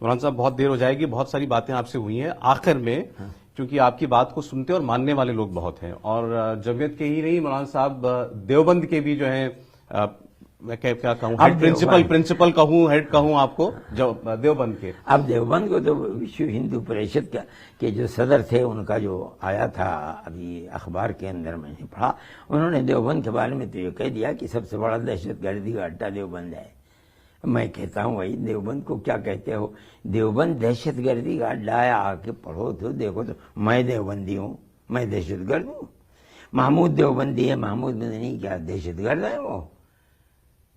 مولانا صاحب بہت دیر ہو جائے گی، بہت ساری باتیں آپ سے ہوئی ہیں، آخر میں کیونکہ آپ کی بات کو سنتے اور ماننے والے لوگ بہت ہیں، اور جمعیت کے ہی نہیں مولانا صاحب دیوبند کے بھی جو ہیں، میں کیا کہوں، پرنسپل کہوں، ہیڈ کہوں آپ کو، جو دیوبند کے، اب دیوبند کو تو وشو ہندو پریشد کے جو صدر تھے ان کا جو آیا تھا ابھی اخبار کے اندر میں نے پڑھا، انہوں نے دیوبند کے بارے میں تو یہ کہہ دیا کہ سب سے بڑا دہشت گردی کا اڈہ دیوبند ہے۔ میں کہتا ہوں بھائی دیوبند کو کیا کہتے ہو؟ دیوبند دہشت گردی کا اڈا ہے، آ کے پڑھو تو دیکھو تو میں دیوبندی ہوں، میں دہشت گرد ہوں؟ محمود دیوبندی ہے، محمود مدنی کیا دہشت گرد ہے وہ؟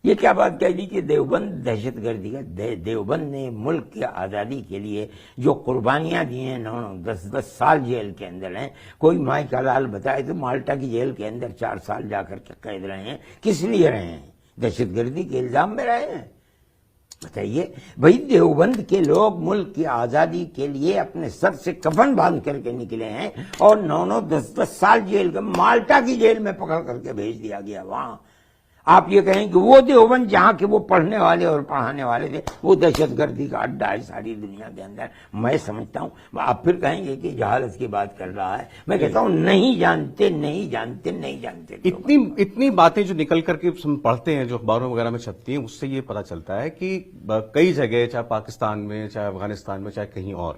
یہ کیا بات کہہ دی کہ دیوبند دہشت گردی کا؟ دیوبند نے ملک کی آزادی کے لیے جو قربانیاں دی ہیں، 9-10 سال جیل کے اندر ہیں۔ کوئی مائی کا لال بتائے تو مالٹا کی جیل کے اندر 4 سال جا کر کے قید رہے ہیں، کس لیے رہے ہیں؟ دہشت گردی کے الزام میں رہے ہیں؟ بتائیے بھائی، دیوبند کے لوگ ملک کی آزادی کے لیے اپنے سر سے کفن باندھ کر کے نکلے ہیں، اور 9-10 سال جیل کے، مالٹا کی جیل میں پکڑ کر کے بھیج دیا گیا وہاں۔ آپ یہ کہیں کہ وہ دیوبند جہاں کے وہ پڑھنے والے اور پڑھانے والے تھے وہ دہشت گردی کا اڈا ہے ساری دنیا کے اندر؟ میں سمجھتا ہوں آپ پھر کہیں گے کہ جہالت کی بات کر رہا ہے۔ میں کہتا ہوں نہیں جانتے۔ اتنی باتیں جو نکل کر کے پڑھتے ہیں، جو اخباروں وغیرہ میں چھپتی ہیں، اس سے یہ پتا چلتا ہے کہ کئی جگہ، چاہے پاکستان میں، چاہے افغانستان میں، چاہے کہیں اور،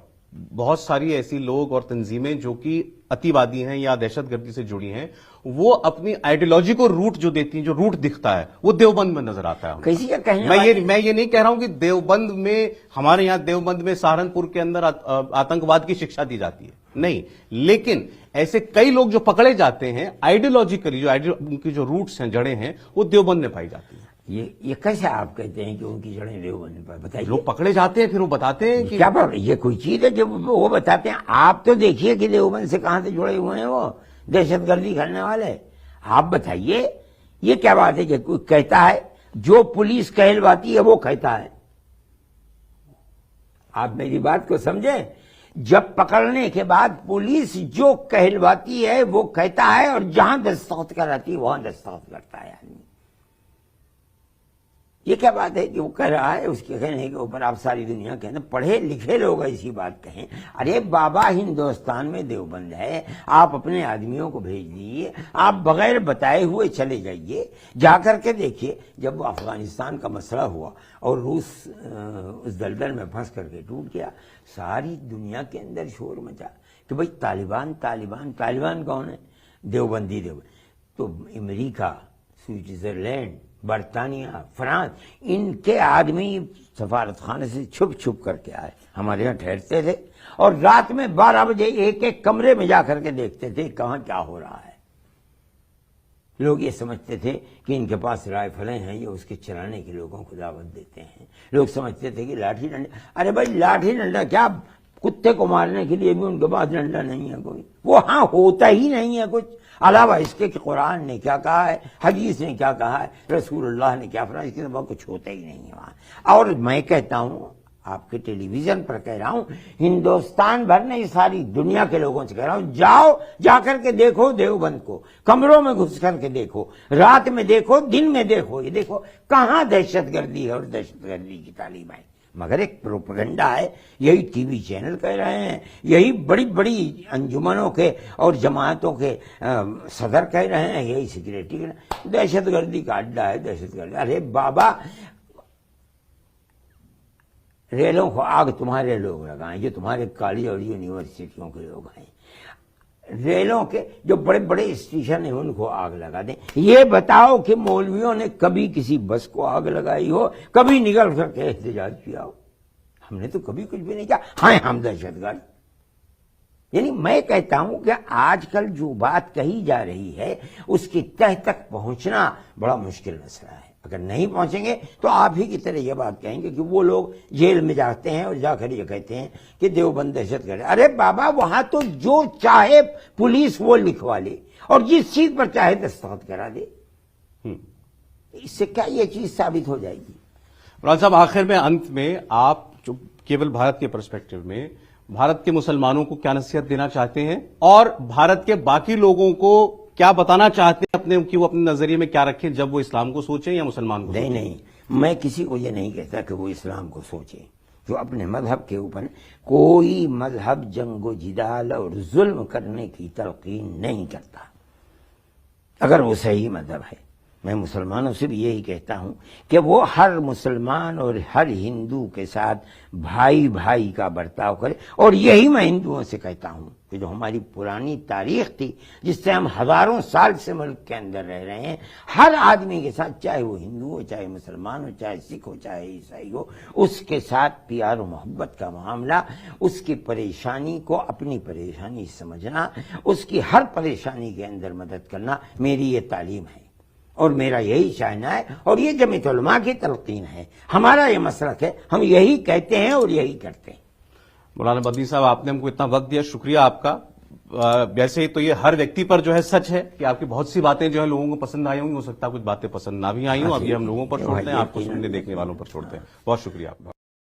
بہت ساری ایسی لوگ اور تنظیمیں جو کہ اطیوادی ہیں یا دہشت گردی سے جڑی ہیں، وہ اپنی آئیڈیالوجی کو روٹ جو دیتی ہیں، جو روٹ دکھتا ہے وہ دیوبند میں نظر آتا ہے۔ کسی کا کہنے میں یہ نہیں کہہ رہا ہوں کہ دیوبند میں، ہمارے یہاں دیوبند میں سہارنپور کے اندر آتنکواد کی شکشا دی جاتی ہے، نہیں، لیکن ایسے کئی لوگ جو پکڑے جاتے ہیں آئیڈیالوجیکلی، ان کی جو روٹس ہیں، جڑیں ہیں، وہ دیوبند میں پائی جاتی ہیں۔ یہ کیسے آپ کہتے ہیں کہ ان کی جڑیں دیوبند میں؟ بتائیے، لوگ پکڑے جاتے ہیں پھر وہ بتاتے ہیں کہ کیا یہ کوئی چیز ہے جو وہ بتاتے ہیں؟ آپ تو دیکھیے کہ دیوبند سے کہاں سے جڑے ہوئے ہیں وہ دہشت گردی کرنے والے۔ آپ بتائیے یہ کیا بات ہے کہ کوئی کہتا ہے، جو پولیس کہلواتی ہے وہ کہتا ہے؟ آپ میری بات کو سمجھیں، جب پکڑنے کے بعد پولیس جو کہلواتی ہے وہ کہتا ہے، اور جہاں دستخط کراتی ہے وہاں دستخط کرتا ہے آدمی۔ یہ کیا بات ہے کہ وہ کہہ رہا ہے؟ اس کے کہنے کے اوپر آپ ساری دنیا کے اندر پڑھے لکھے لوگ ایسی بات کہیں؟ ارے بابا، ہندوستان میں دیوبند ہے، آپ اپنے آدمیوں کو بھیج دیجیے، آپ بغیر بتائے ہوئے چلے جائیے، جا کر کے دیکھیے۔ جب وہ افغانستان کا مسئلہ ہوا اور روس اس دلدل میں پھنس کر کے ٹوٹ گیا، ساری دنیا کے اندر شور مچا کہ بھئی طالبان کون ہے؟ دیوبندی۔ تو امریکہ، سوئٹزرلینڈ، برطانیہ، فرانس، ان کے آدمی سفارت خانے سے چھپ کر کے آئے، ہمارے یہاں ٹھہرتے تھے، اور رات میں 12 بجے ایک کمرے میں جا کر کے دیکھتے تھے کہاں کیا ہو رہا ہے۔ لوگ یہ سمجھتے تھے کہ ان کے پاس رائفلیں ہیں، یہ اس کے چلانے کے لوگوں کو دعوت دیتے ہیں۔ لوگ سمجھتے تھے کہ لاٹھی ڈنڈا، ارے بھائی لاٹھی ڈنڈا کیا، کتے کو مارنے کے لیے بھی ان کے پاس ڈنڈا نہیں ہے کوئی، وہ ہاں ہوتا ہی نہیں ہے کچھ، علاوہ اس کے کہ قرآن نے کیا کہا ہے، حدیث نے کیا کہا ہے، رسول اللہ نے کیا فرمایا، اس کے بعد کچھ ہوتا ہی نہیں ہے وہاں۔ اور میں کہتا ہوں، آپ کے ٹیلی ویژن پر کہہ رہا ہوں، ہندوستان بھر نہیں، ساری دنیا کے لوگوں سے کہہ رہا ہوں، جا کر کے دیکھو دیوبند کو، کمروں میں گھس کر کے دیکھو، رات میں دیکھو، دن میں دیکھو، یہ دیکھو کہاں دہشت گردی ہے اور دہشت گردی کی تعلیم ہے۔ مگر ایک پروپیگنڈا ہے، یہی ٹی وی چینل کہہ رہے ہیں، یہی بڑی بڑی انجمنوں کے اور جماعتوں کے صدر کہہ رہے ہیں، یہی سیکریٹری کہہ رہے ہیں، دہشت گردی کا اڈا ہے دہشت گردی۔ ارے بابا، ریلوں کو آگ تمہارے لوگ لگائیں، جو تمہارے کالج اور یونیورسٹیوں کے لوگ ہیں، ریلوں کے جو بڑے بڑے اسٹیشن ہیں ان کو آگ لگا دیں۔ یہ بتاؤ کہ مولویوں نے کبھی کسی بس کو آگ لگائی ہو، کبھی نکل کر کے احتجاج کیا ہو؟ ہم نے تو کبھی کچھ بھی نہیں کیا، ہاں ہم دہشت گرد۔ یعنی میں کہتا ہوں کہ آج کل جو بات کہی جا رہی ہے اس کی تہ تک پہنچنا بڑا مشکل مسئلہ ہے۔ اگر نہیں پہنچیں گے تو آپ ہی کی طرح یہ بات کہیں گے کہ وہ لوگ جیل میں جاتے ہیں اور جا کر یہ کہتے ہیں کہ دیوبند دہشت گرد۔ ارے بابا، وہاں تو جو چاہے پولیس وہ لکھوا لے اور جس چیز پر چاہے دستخط کرا دے، اس سے کیا یہ چیز ثابت ہو جائے گی؟ مولانا صاحب، آخر میں، انت میں، آپ جو کیول بھارت کے پرسپیکٹو میں بھارت کے مسلمانوں کو کیا نصیحت دینا چاہتے ہیں، اور بھارت کے باقی لوگوں کو کیا بتانا چاہتے ہیں اپنے، کہ وہ اپنے نظریے میں کیا رکھیں جب وہ اسلام کو سوچیں یا مسلمان کو؟ نہیں، میں کسی کو یہ نہیں کہتا کہ وہ اسلام کو سوچیں، جو اپنے مذہب کے اوپر کوئی مذہب جنگ و جدال اور ظلم کرنے کی تلقین نہیں کرتا، اگر وہ صحیح مذہب ہے۔ میں مسلمانوں سے بھی یہی کہتا ہوں کہ وہ ہر مسلمان اور ہر ہندو کے ساتھ بھائی بھائی کا برتاؤ کرے، اور یہی میں ہندوؤں سے کہتا ہوں کہ جو ہماری پرانی تاریخ تھی جس سے ہم ہزاروں سال سے ملک کے اندر رہ رہے ہیں، ہر آدمی کے ساتھ، چاہے وہ ہندو ہو، چاہے مسلمان ہو، چاہے سکھ ہو، چاہے عیسائی ہو، اس کے ساتھ پیار و محبت کا معاملہ، اس کی پریشانی کو اپنی پریشانی سمجھنا، اس کی ہر پریشانی کے اندر مدد کرنا، میری یہ تعلیم ہے اور میرا یہی شائنہ ہے، اور یہ جمعیت علماء کی تلقین ہے، ہمارا یہ مسلک ہے، ہم یہی کہتے ہیں اور یہی کرتے ہیں۔ مولانا مدنی صاحب، آپ نے ہم کو اتنا وقت دیا، شکریہ آپ کا۔ ویسے تو یہ ہر ویکتی پر جو ہے سچ ہے کہ آپ کی بہت سی باتیں جو ہے لوگوں کو پسند آئی ہوں گی، ہو سکتا ہے کچھ باتیں پسند نہ بھی آئی ہوں، اب یہ ہم لوگوں پر چھوڑتے ہیں، آپ کو سننے دیکھنے والوں پر چھوڑتے ہیں۔ بہت شکریہ آپ کا۔